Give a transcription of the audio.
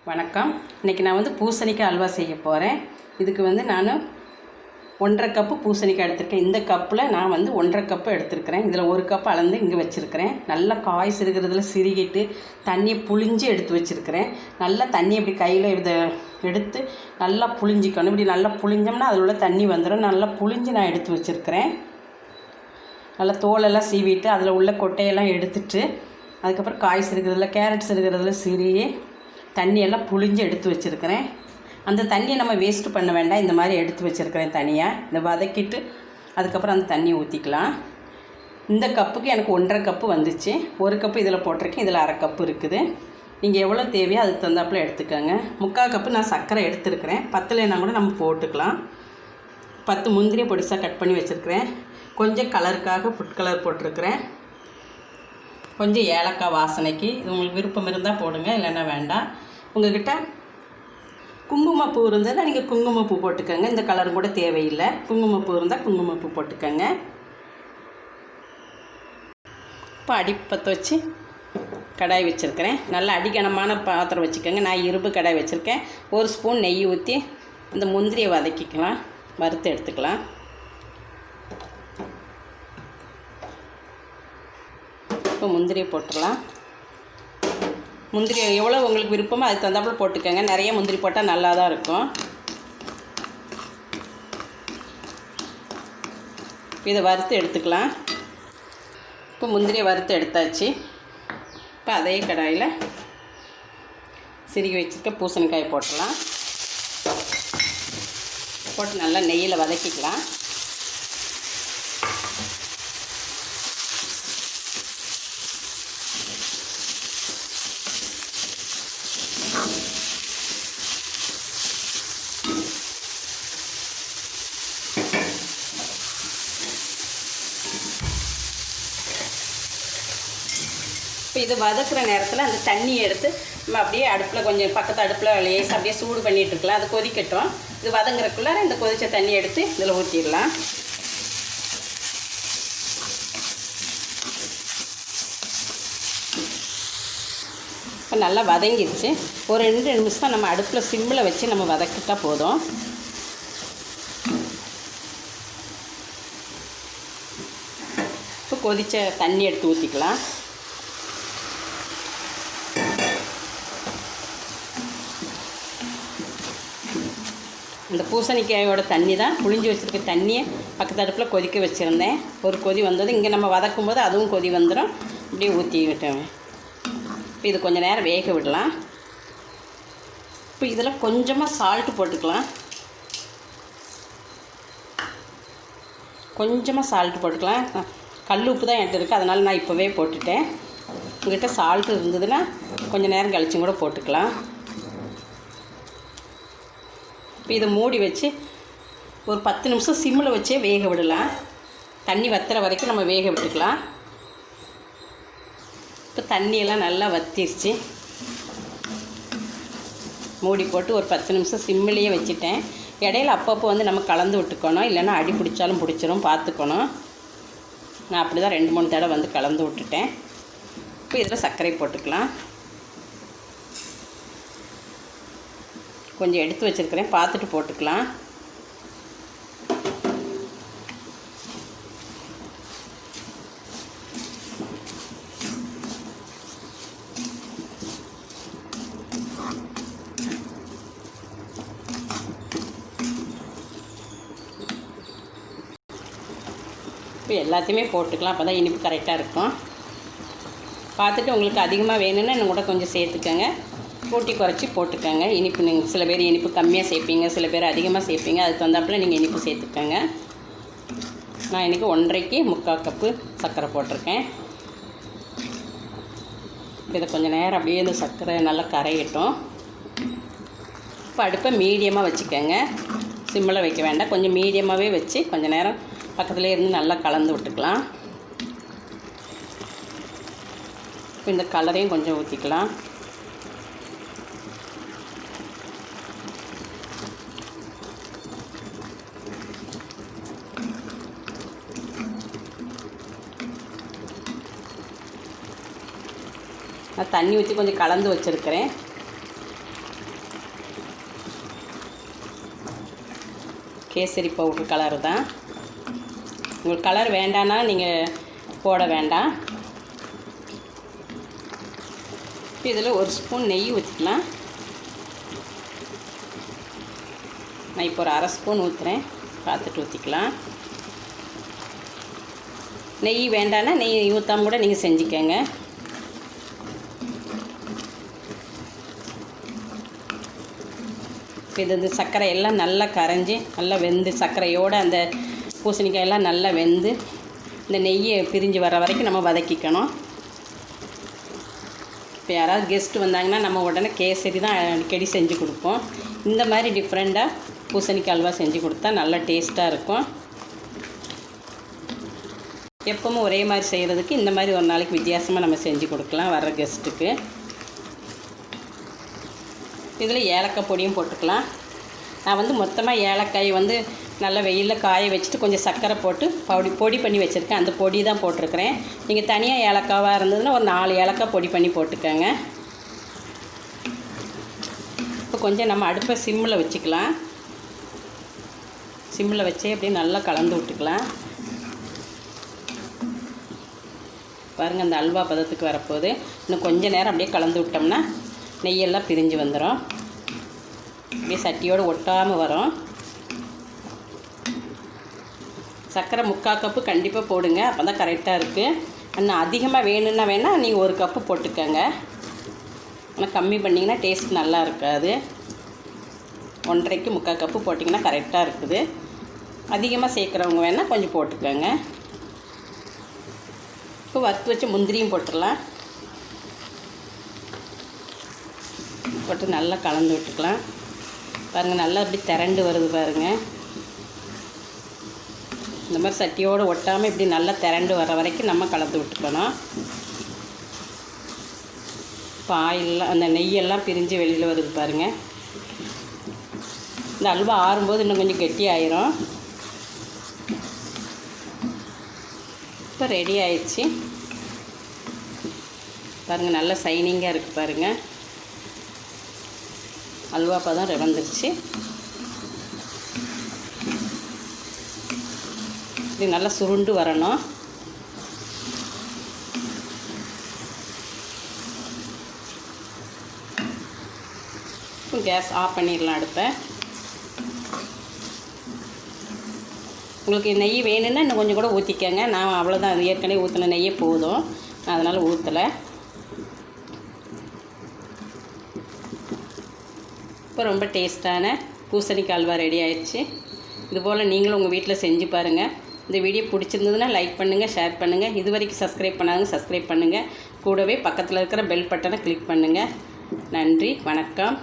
வணக்கம். இன்றைக்கி நான் பூசணிக்காய் அல்வா செய்ய போகிறேன். இதுக்கு நான் 1.5 கப்பு பூசணிக்காய் எடுத்திருக்கேன். இந்த கப்பில் நான் 1.5 கப்பு எடுத்துருக்கிறேன். இதில் 1 கப் அளந்து இங்கே வச்சுருக்கிறேன். நல்லா காய் சிறுகிறதுல சிறுகிட்டு தண்ணியை புழிஞ்சு எடுத்து வச்சுருக்கிறேன். நல்லா தண்ணி இப்படி கையில் இதை எடுத்து நல்லா புழிஞ்சிக்கணும். இப்படி நல்லா புழிஞ்சோம்னா அதில் உள்ள தண்ணி வந்துடும். நல்லா புழிஞ்சு நான் எடுத்து வச்சுருக்கிறேன். நல்லா தோலெல்லாம் சீவிட்டு அதில் உள்ள கொட்டையெல்லாம் எடுத்துட்டு அதுக்கப்புறம் காய் சிறுகிறதுல கேரட் சிறுகிறதுல சிறுகி தண்ணியெல்லாம் புழிஞ்சு எடுத்து வச்சுருக்கிறேன். அந்த தண்ணியை நம்ம வேஸ்ட்டு பண்ண வேண்டாம். இந்த மாதிரி எடுத்து வச்சுருக்கிறேன் தனியாக. இந்த வதக்கிட்டு அதுக்கப்புறம் அந்த தண்ணியை ஊற்றிக்கலாம். இந்த கப்புக்கு எனக்கு 1.5 கப்பு வந்துச்சு. 1 கப்பு இதில் போட்டிருக்கேன். இதில் 1/2 கப்பு இருக்குது. நீங்கள் எவ்வளோ தேவையோ அதுக்கு தகுந்தாப்பில் எடுத்துக்கோங்க. 3/4 கப்பு நான் சர்க்கரை எடுத்துருக்கிறேன். 10 கூட நம்ம போட்டுக்கலாம். 10 முந்திரியை பொடிசாக கட் பண்ணி வச்சுருக்கிறேன். கொஞ்சம் கலருக்காக ஃபுட் கலர் போட்டிருக்கிறேன். கொஞ்சம் ஏலக்காய் வாசனைக்கு. இது உங்களுக்கு விருப்பம் இருந்தால் போடுங்க, இல்லைன்னா வேண்டாம். உங்கள்கிட்ட குங்குமப்பூ இருந்ததுன்னா நீங்கள் குங்குமப்பூ போட்டுக்கோங்க. இந்த கலரும் கூட தேவையில்லை. குங்குமப்பூ இருந்தால் குங்குமப்பூ போட்டுக்கோங்க. இப்போ அடிப்பற்ற வச்சு கடாய் வச்சுருக்கிறேன். நல்லா அடிக்கனமான பாத்திரம் வச்சுக்கோங்க. நான் இரும்பு கடாய் வச்சுருக்கேன். 1 ஸ்பூன் நெய் ஊற்றி அந்த முந்திரியை வதக்கிக்கலாம், வறுத்து எடுத்துக்கலாம். இப்போ முந்திரியை போட்டுடலாம். முந்திரி எவ்வளோ உங்களுக்கு விருப்பமோ அதுக்கு தகுந்தாப்புல போட்டுக்கோங்க. நிறைய முந்திரி போட்டால் நல்லா தான் இருக்கும். இதை வறுத்து எடுத்துக்கலாம். இப்போ முந்திரியை வறுத்து எடுத்தாச்சு. இப்போ அதே கடாயில் சிறுகி வச்சுருக்க பூசணிக்காயை போட்டுடலாம். போட்டு நல்லா நெய்யில் வதக்கிக்கலாம். இப்போ இது வதக்குற நேரத்தில் அந்த தண்ணியை எடுத்து நம்ம அப்படியே அடுப்பில் கொஞ்சம் பக்கத்து அடுப்பில் லேசாக அப்படியே சூடு பண்ணிகிட்ருக்கலாம். அது கொதிக்கட்டும். இது வதங்குறக்குள்ளார இந்த கொதித்த தண்ணியை எடுத்து இதில் ஊற்றிடலாம். இப்போ நல்லா வதங்கிடுச்சு. ஒரு 2 நிமிஷம் நம்ம அடுப்பில் சிம்மில் வச்சு நம்ம வதக்கிட்டா போதும். இப்போ கொதித்த தண்ணி எடுத்து ஊற்றிக்கலாம். இந்த பூசணிக்காயோட தண்ணி தான் புழிஞ்சு வச்சுருக்க தண்ணியை பக்கத்து அடுப்பில் கொதிக்க வச்சுருந்தேன். ஒரு கொதி வந்தது. இங்கே நம்ம வதக்கும் போது அதுவும் கொதி வந்துடும். இப்படியே ஊற்றி விட்டேன். இப்போ இது கொஞ்சம் நேரம் வேக விடலாம். இப்போ இதில் கொஞ்சமாக சால்ட்டு போட்டுக்கலாம். கொஞ்சமாக சால்ட்டு போட்டுக்கலாம். கல் உப்பு தான் என்கிட்ட இருக்குது, அதனால் நான் இப்போவே போட்டுட்டேன். உங்கள்கிட்ட சால்ட்டு இருந்ததுன்னா கொஞ்சம் நேரம் கழிச்சும் கூட போட்டுக்கலாம். இப்போ இதை மூடி வச்சு ஒரு 10 நிமிஷம் சிம்மில் வச்சே வேக விடலாம். தண்ணி வத்துற வரைக்கும் நம்ம வேக விட்டுக்கலாம். இப்போ தண்ணியெல்லாம் நல்லா வத்திருச்சு. மூடி போட்டு ஒரு 10 நிமிஷம் சிம்மிலேயே வச்சுட்டேன். இடையில அப்பப்போ நம்ம கலந்து விட்டுக்கணும், இல்லைன்னா அடி பிடிச்சாலும் பிடிச்சிரும், பார்த்துக்கணும். நான் அப்படி தான் 2-3 தடவை கலந்து விட்டுட்டேன். இப்போ இதில் சர்க்கரை போட்டுக்கலாம். கொஞ்சம் எடுத்து வச்சுருக்கிறேன், பார்த்துட்டு போட்டுக்கலாம். இப்போ எல்லாத்தையுமே போட்டுக்கலாம். அப்போ தான் இனிப்பு கரெக்டாக இருக்கும். பார்த்துட்டு உங்களுக்கு அதிகமாக வேணும்னா இன்னும் கூட கொஞ்சம் சேர்த்துக்கோங்க. கூட்டி குறைச்சி போட்டுக்கோங்க. இனிப்பு நீங்கள் சில பேர் இனிப்பு கம்மியாக சேர்ப்பீங்க, சில பேர் அதிகமாக சேர்ப்பீங்க. அதுக்கு தகுந்தாப்புல நீங்கள் இனிப்பு சேர்த்துக்கோங்க. நான் இன்றைக்கி 1.5க்கு 3/4 கப்பு சர்க்கரை போட்டிருக்கேன். இதை கொஞ்சம் நேரம் அப்படியே இந்த சர்க்கரை நல்லா கரையட்டும். இப்போ அடுப்பை மீடியமாக வச்சுக்கோங்க. சிம்மில் வைக்க வேண்டாம். கொஞ்சம் மீடியமாகவே வச்சு கொஞ்சம் நேரம் பக்கத்துலேயே இருந்து நல்லா கலந்து விட்டுக்கலாம். இப்போ இந்த கலரையும் கொஞ்சம் ஊற்றிக்கலாம். நான் தண்ணி ஊற்றி கொஞ்சம் கலந்து வச்சுருக்கிறேன். கேசரி பவுட்ரு கலர் தான். உங்களுக்கு கலர் வேண்டான்னா நீங்கள் போட வேண்டாம். இதில் ஒரு ஸ்பூன் நெய் ஊற்றிக்கலாம். நான் இப்போ ஒரு 1/2 ஸ்பூன் ஊற்றுறேன், பார்த்துட்டு ஊற்றிக்கலாம். நெய் வேண்டான்னா நெய் ஊற்றாம கூட நீங்கள் செஞ்சுக்கோங்க. இது இந்த சர்க்கரை எல்லாம் நல்லா கரைஞ்சி நல்லா வெந்து, சர்க்கரையோடு அந்த பூசணிக்காயெல்லாம் நல்லா வெந்து இந்த நெய்யை பிரிஞ்சு வர வரைக்கும் நம்ம வதக்கிக்கணும். இப்போ யாராவது கெஸ்ட்டு வந்தாங்கன்னா நம்ம உடனே கேசரி தான் அடிக்கடி செஞ்சு கொடுப்போம். இந்த மாதிரி டிஃப்ரெண்ட்டாக பூசணிக்காய் அல்வா செஞ்சு கொடுத்தா நல்லா டேஸ்ட்டாக இருக்கும். எப்பவும் ஒரே மாதிரி செய்கிறதுக்கு இந்த மாதிரி ஒரு நாளைக்கு வித்தியாசமாக நம்ம செஞ்சு கொடுக்கலாம் வர்ற கெஸ்ட்டுக்கு. இதில் ஏலக்காய் பொடியும் போட்டுக்கலாம். நான் வந்து மொத்தமாக ஏலக்காய் வந்து நல்லா வெயிலில் காய வச்சுட்டு கொஞ்சம் சர்க்கரை போட்டு பொடி பண்ணி வச்சுருக்கேன். அந்த பொடி தான் போட்டிருக்கிறேன். நீங்கள் தனியாக ஏலக்காவாக இருந்ததுன்னா ஒரு 4 ஏலக்காய் பொடி பண்ணி போட்டுக்கோங்க. இப்போ கொஞ்சம் நம்ம அடுப்பை சிம்மில் வச்சுக்கலாம். சிம்மில் வச்சே அப்படியே நல்லா கலந்து விட்டுக்கலாம். பாருங்கள், அந்த அல்வா பதத்துக்கு வரப்போகுது. இன்னும் கொஞ்சம் நேரம் அப்படியே கலந்து விட்டோம்னா நெய்யெல்லாம் பிரிஞ்சு வந்துடும். அப்படியே சட்டியோடு ஒட்டாமல் வரும். சர்க்கரை 3/4 கப்பு கண்டிப்பாக போடுங்க, அப்போ தான் கரெக்டாக இருக்குது. இன்னும் அதிகமாக வேணும்னா வேணால் நீங்கள் 1 கப்பு போட்டுக்கோங்க. ஆனால் கம்மி பண்ணிங்கன்னா டேஸ்ட் நல்லா இருக்காது. 1.5க்கு 3/4 கப்பு போட்டிங்கன்னா கரெக்டாக இருக்குது. அதிகமாக சேர்க்குறவங்க வேணால் கொஞ்சம் போட்டுக்கோங்க. இப்போ வறுத்து வச்ச முந்திரியும் போட்டுடலாம். போட்டு நல்லா கலந்து விட்டுக்கலாம். பாருங்கள், நல்லா அப்படி திரண்டு வருது பாருங்கள். இந்த மாதிரி சட்டியோடு ஒட்டாமல் இப்படி நல்லா திரண்டு வர வரைக்கும் நம்ம கலந்து விட்டுக்கணும். இப்போ ஆயிலெலாம் அந்த நெய்யெல்லாம் பிரிஞ்சு வெளியில் வருது பாருங்கள். இந்த அல்வா ஆறும்போது இன்னும் கொஞ்சம் கெட்டி ஆயிரும். இப்போ ரெடி ஆயிடுச்சு பாருங்கள், நல்லா சைனிங்காக இருக்குது பாருங்கள். அல்வா பதம் வந்துருச்சு. இது நல்லா சுருண்டு வரணும். கேஸ் ஆஃப் பண்ணிடலாம் அடுப்பை. உங்களுக்கு நெய் வேணும்னா இன்னும் கொஞ்சம் கூட ஊற்றிக்கங்க. நான் அவ்வளோதான், ஏற்கனவே ஊற்றின நெய்யே போதும், நான் அதனால் ஊற்றலை. இப்போ ரொம்ப டேஸ்ட்டான பூசணிக்காய் அல்வா ரெடி ஆயிடுச்சு. இதுபோல் நீங்களும் உங்கள் வீட்டில் செஞ்சு பாருங்கள். இந்த வீடியோ பிடிச்சிருந்ததுன்னா லைக் பண்ணுங்கள், ஷேர் பண்ணுங்கள். இது வரைக்கும் சப்ஸ்கிரைப் பண்ணாதவங்க சப்ஸ்கிரைப் பண்ணுங்கள். கூடவே பக்கத்தில் இருக்கிற பெல் பட்டனை கிளிக் பண்ணுங்கள். நன்றி, வணக்கம்.